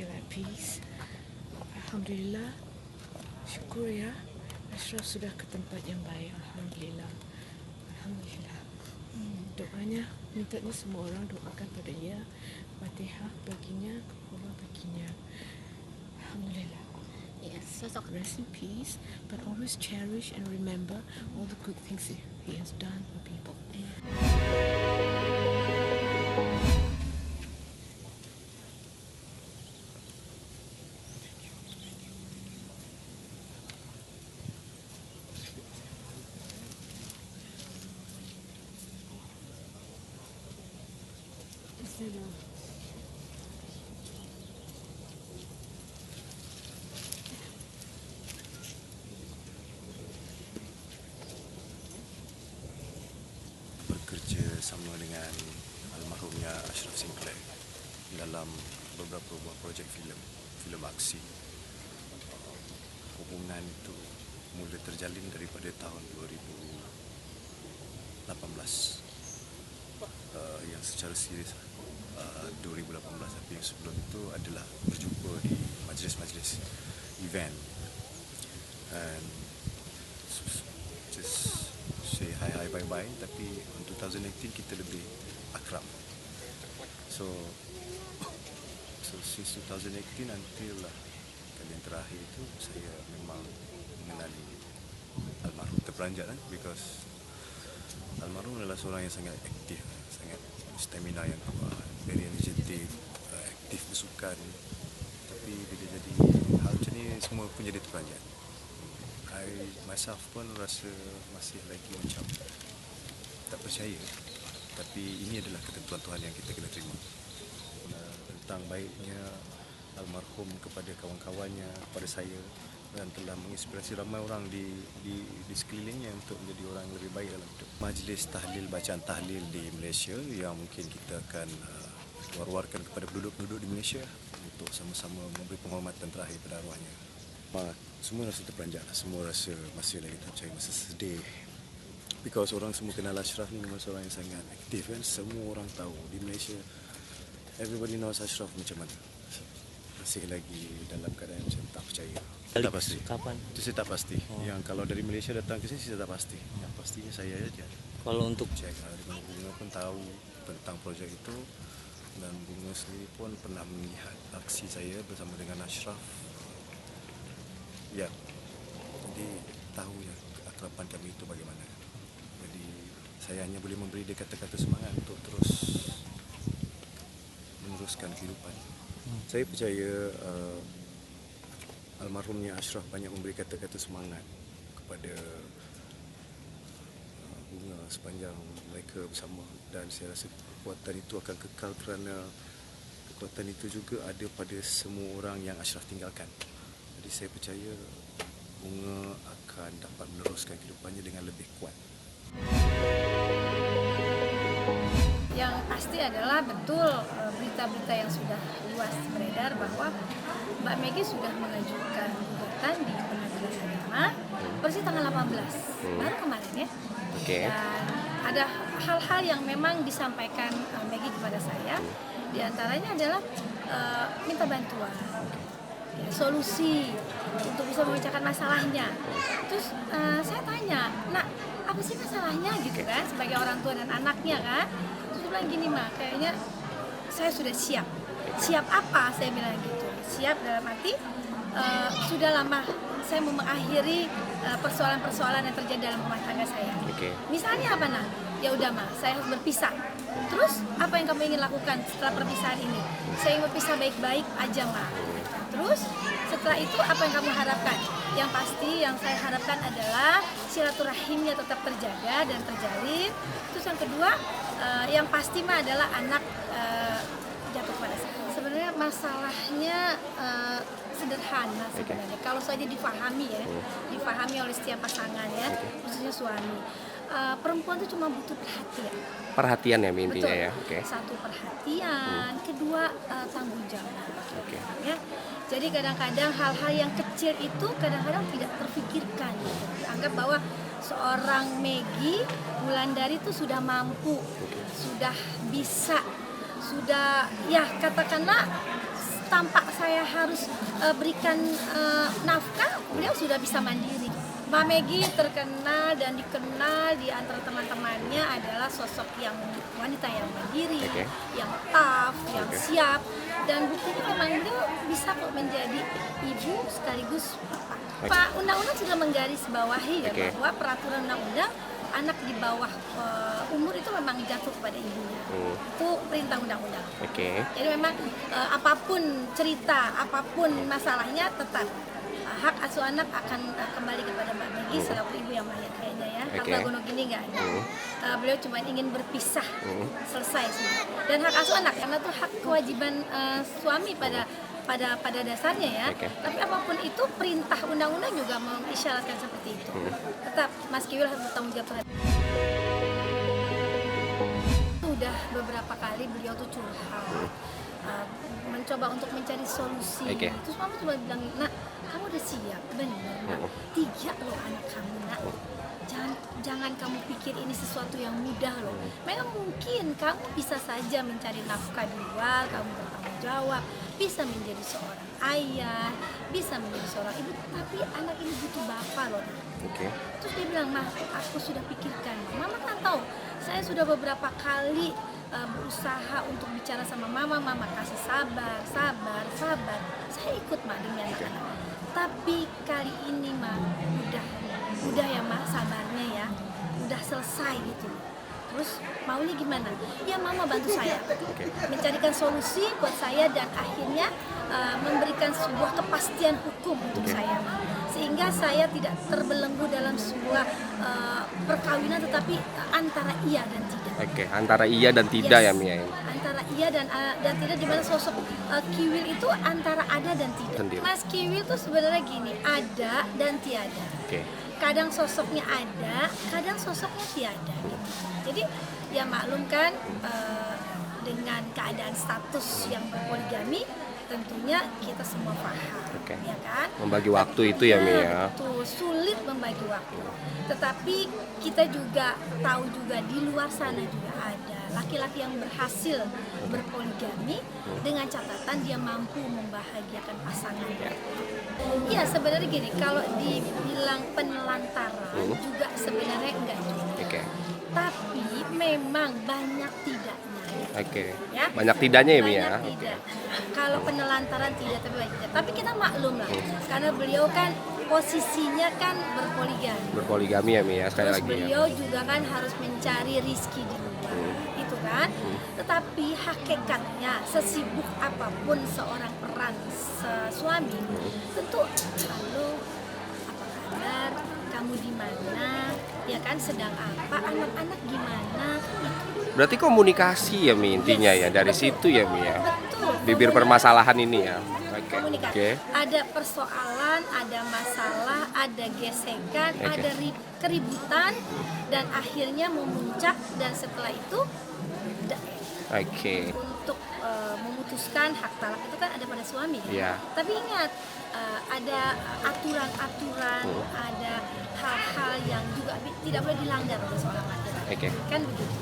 feel at peace. Alhamdulillah. Syukur ya. Ashraf sudah ke tempat yang baik. Alhamdulillah. Alhamdulillah. Doanya, mintanya semua orang doakan pada dia. Fatihah baginya, Qur'an baginya. Alhamdulillah. Yes, sosok rest in peace, but always cherish and remember all the good things he has done for people. Bekerja sama dengan almarhumnya Ashraf Sinclair dalam beberapa buah projek filem aksi. Hubungan itu mula terjalin daripada tahun 2018 yang secara serius 2018, tapi yang sebelum itu adalah berjumpa di majlis-majlis event and just say hi bye bye, tapi in 2018 kita lebih akrab. So since 2018 until kali yang terakhir itu saya memang mengenali almarhum terperanjat because almarhum adalah seorang yang sangat aktif, sangat stamina yang kuat, very energetic, aktif bersukan. Tapi bila jadi hal macam ni semua pun jadi terperanjat. I myself pun rasa masih lagi macam tak percaya, tapi ini adalah ketentuan Tuhan yang kita kena terima. Tentang baiknya almarhum kepada kawan-kawannya, kepada saya, dan telah menginspirasi ramai orang di sekelilingnya untuk menjadi orang yang lebih baik dalam hidup. Majlis tahlil, bacaan tahlil di Malaysia yang mungkin kita akan war-warkan kepada penduduk-penduduk di Malaysia untuk sama-sama memberi penghormatan terakhir pada arwahnya. Semua rasa terperanjat, semua rasa masih lagi tak percaya, masih sedih. Because orang semua kenal Ashraf ni memang seorang yang sangat aktif kan. Semua orang tahu di Malaysia, everybody knows Ashraf macam mana. Masih lagi dalam keadaan macam tak percaya. Tak pasti. Kapan? Itu saya tak pasti. Yang kalau dari Malaysia datang ke sini saya tak pasti. Yang pastinya saya saja. Kalau untuk Cek, di mana Bunga pun tahu tentang projek itu, dan Bunga sendiri pun pernah melihat aksi saya bersama dengan Ashraf. Ya, jadi tahu ya keakraban kami itu bagaimana. Jadi saya hanya boleh memberi dia kata-kata semangat untuk terus meneruskan kehidupan. Saya percaya almarhumnya Ashraf banyak memberi kata-kata semangat kepada Bunga sepanjang mereka bersama, dan saya rasa kekuatan itu akan kekal kerana kekuatan itu juga ada pada semua orang yang Ashraf tinggalkan. Jadi saya percaya Bunga akan dapat meneruskan kehidupannya dengan lebih kuat. Yang pasti adalah betul berita-berita yang sudah luas beredar bahwa Mbak Meggy sudah mengajukan gugatan di Pengadilan Agama persis tanggal 18 baru kemarin ya. Oke. Dan ada hal-hal yang memang disampaikan Meggy kepada saya, diantaranya adalah minta bantuan, ya, solusi untuk bisa memecahkan masalahnya. Terus saya tanya, nak, apa sih masalahnya gitu kan, sebagai orang tua dan anaknya kan. Terus dia bilang gini, mak, kayaknya saya sudah siap. Siap apa? Saya bilang gitu. Siap dalam arti sudah lama saya mau mengakhiri persoalan-persoalan yang terjadi dalam rumah tangga saya. Oke. Misalnya apa, nah? Ya udah, mak, saya harus berpisah. Terus apa yang kamu ingin lakukan setelah perpisahan ini? Saya ingin berpisah baik-baik aja, mak. Terus setelah itu apa yang kamu harapkan? Yang pasti yang saya harapkan adalah silaturahimnya tetap terjaga dan terjalin. Terus yang kedua, yang pasti mah adalah anak jatuh pada saya. Sebenarnya masalahnya sederhana sebenarnya. Kalau saja difahami ya, difahami oleh setiap pasangan ya, khususnya suami. Perempuan itu cuma butuh perhatian. perhatian ya intinya Betul. ya. Oke. Satu perhatian, kedua tanggung jawab. Oke. Ya. Jadi kadang-kadang hal-hal yang kecil itu kadang-kadang tidak terfikirkan. Dianggap bahwa seorang Meggy Wulandari itu sudah mampu, sudah bisa, sudah ya katakanlah tanpa saya harus berikan nafkah, beliau sudah bisa mandiri. Mbak Megi terkenal dan dikenal di antara teman-temannya adalah sosok yang wanita yang mandiri, yang tough, yang siap, dan buktinya memang beliau bisa kok menjadi ibu sekaligus bapak. Pak Undang-Undang sudah menggarisbawahi ya bahwa peraturan undang-undang anak di bawah umur itu memang jatuh kepada ibunya. Itu perintah undang-undang. Jadi memang apapun cerita, apapun masalahnya tetap hak asuh anak akan kembali kepada Mbak Megi selaku ibu yang layak kayaknya ya. Harga gonok ini nggak ada. Beliau cuma ingin berpisah, selesai sih. Dan hak asuh anak karena itu hak kewajiban suami pada dasarnya ya. Tapi apapun itu perintah undang-undang juga mengisyaratkan seperti itu. Tetap Mas Kiwil harus bertanggung jawab terhadap. Sudah beberapa kali beliau tuh curhat, mencoba untuk mencari solusi. Terus mama cuma bilang, nak, kamu udah siap, benar. Nak. 3 loh anak kamu, nak. Jangan kamu pikir ini sesuatu yang mudah loh. Memang mungkin kamu bisa saja mencari nafkah di luar, kamu bertanggung jawab, bisa menjadi seorang ayah, bisa menjadi seorang ibu, tapi anak ini butuh bapak loh. Terus dia bilang, mah, aku sudah pikirkan. Mama kan tahu, saya sudah beberapa kali berusaha untuk bicara sama mama kasih sabar. Saya ikut mah dengan anak. Tapi kali ini mah udah ya mah sabarnya ya, udah selesai gitu. Terus maunya gimana? Ya mama bantu saya mencarikan solusi buat saya dan akhirnya memberikan sebuah kepastian hukum untuk saya, sehingga saya tidak terbelenggu dalam sebuah perkawinan, tetapi antara iya dan tidak. Antara iya dan tidak ya Mia. Antara iya dan tidak, di mana sosok Kiwil itu antara ada dan tidak. Mas Kiwil tuh sebenarnya gini, ada dan tiada. Kadang sosoknya ada, kadang sosoknya tiada. Jadi ya maklum kan, dengan keadaan status yang berpoligami, tentunya kita semua paham, ya kan? Membagi waktu itu ya Mia. Betul, sulit membagi waktu. Tetapi kita juga tahu juga di luar sana juga ada laki-laki yang berhasil berpoligami dengan catatan dia mampu membahagiakan pasangannya. Iya sebenarnya gini, kalau dibilang penelantaran juga sebenarnya enggak juga. Tapi memang banyak tidaknya. Ya? Banyak tidaknya ya Mia. Kalau penelantaran tidak, tapi banyak tidak. Tapi kita maklum lah, karena beliau kan posisinya kan berpoligami ya Mia, sekali lagi. Beliau juga kan harus mencari rizki di luar, itu kan. Tetapi hakikatnya sesibuk apapun seorang peran suami, tentu halo, apa kabar, kamu di mana, ya kan, sedang apa, anak-anak gimana. Berarti komunikasi ya Mi intinya ya, dari situ ya Mi ya. Bibir permasalahan ini ya. Komunikasi. Ada persoalan, ada masalah, ada gesekan, ada keributan, dan akhirnya memuncak, dan setelah itu untuk memutuskan hak talak itu kan ada pada suami kan? Tapi ingat, ada aturan-aturan, ada hal-hal yang juga tidak boleh dilanggar oleh seorang laki-laki, kan begitu.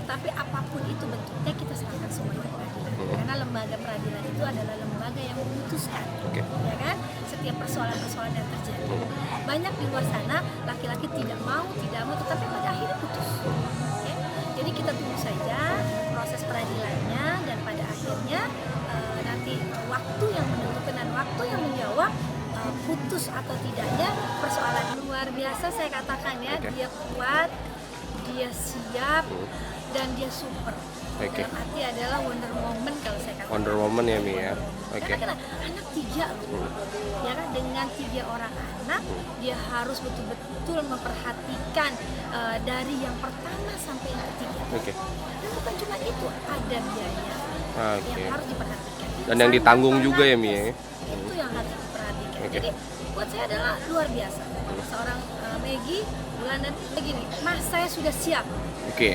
Tapi apapun itu bentuknya, kita serahkan semuanya ke peradilan, karena lembaga peradilan itu adalah lembaga yang memutuskan, ya kan, setiap persoalan-persoalan yang terjadi. Banyak di luar sana laki-laki tidak mau, tetapi pada akhirnya putus. Jadi kita tunggu saja proses peradilannya, dan pada akhirnya nanti waktu yang menentukan dan waktu yang menjawab putus atau tidaknya persoalan. Luar biasa saya katakan ya, dia kuat, dia siap, dan dia super. Yang arti adalah Wonder Woman kalau saya katakan. Wonder Woman ya Mi ya. Karena anak 3 loh, ya kan, dengan 3 orang anak, dia harus betul-betul memperhatikan dari yang pertama sampai yang ketiga. Dan bukan cuma itu, ada biaya yang harus diperhatikan. Dan yang ditanggung juga ya Mi ya. Itu yang harus diperhatikan. Jadi buat saya adalah luar biasa. Seorang Megi Bulan dan begini, Mas, saya sudah siap.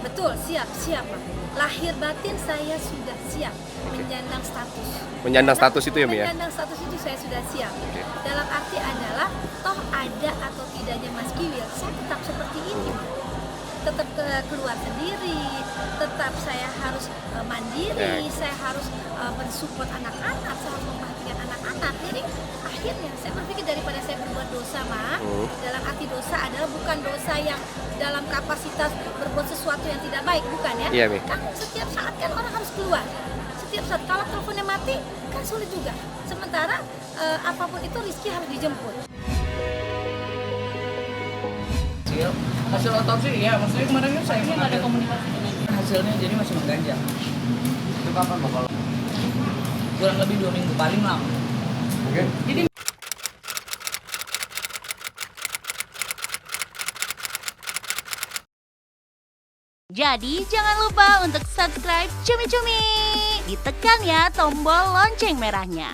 Betul, siap Mas. Lahir batin saya sudah siap menyandang status. Menyandang status itu ya Mi ya? Menyandang status itu saya sudah siap. Dalam arti adalah toh ada atau tidaknya Mas Kiwil, saya tetap seperti ini. tetap keluar sendiri, tetap saya harus mandiri, saya harus mensupport anak-anak, saya harus memperhatikan anak-anak. Jadi akhirnya saya berpikir daripada saya berbuat dosa, dalam arti dosa adalah bukan dosa yang dalam kapasitas berbuat sesuatu yang tidak baik, bukan ya? Iya, Mi. Kan setiap saat kan orang harus keluar. Setiap saat kalau teleponnya mati kan sulit juga. Sementara apapun itu rezeki harus dijemput. Hasil otopsi ya, maksudnya kemarin kan saya nggak ada komunikasi hasilnya, jadi masih mengganjal. Itu kapan bakal? Kurang lebih 2 minggu paling lama. Oke. Jadi jangan lupa untuk subscribe Cumi Cumi. Ditekan ya tombol lonceng merahnya.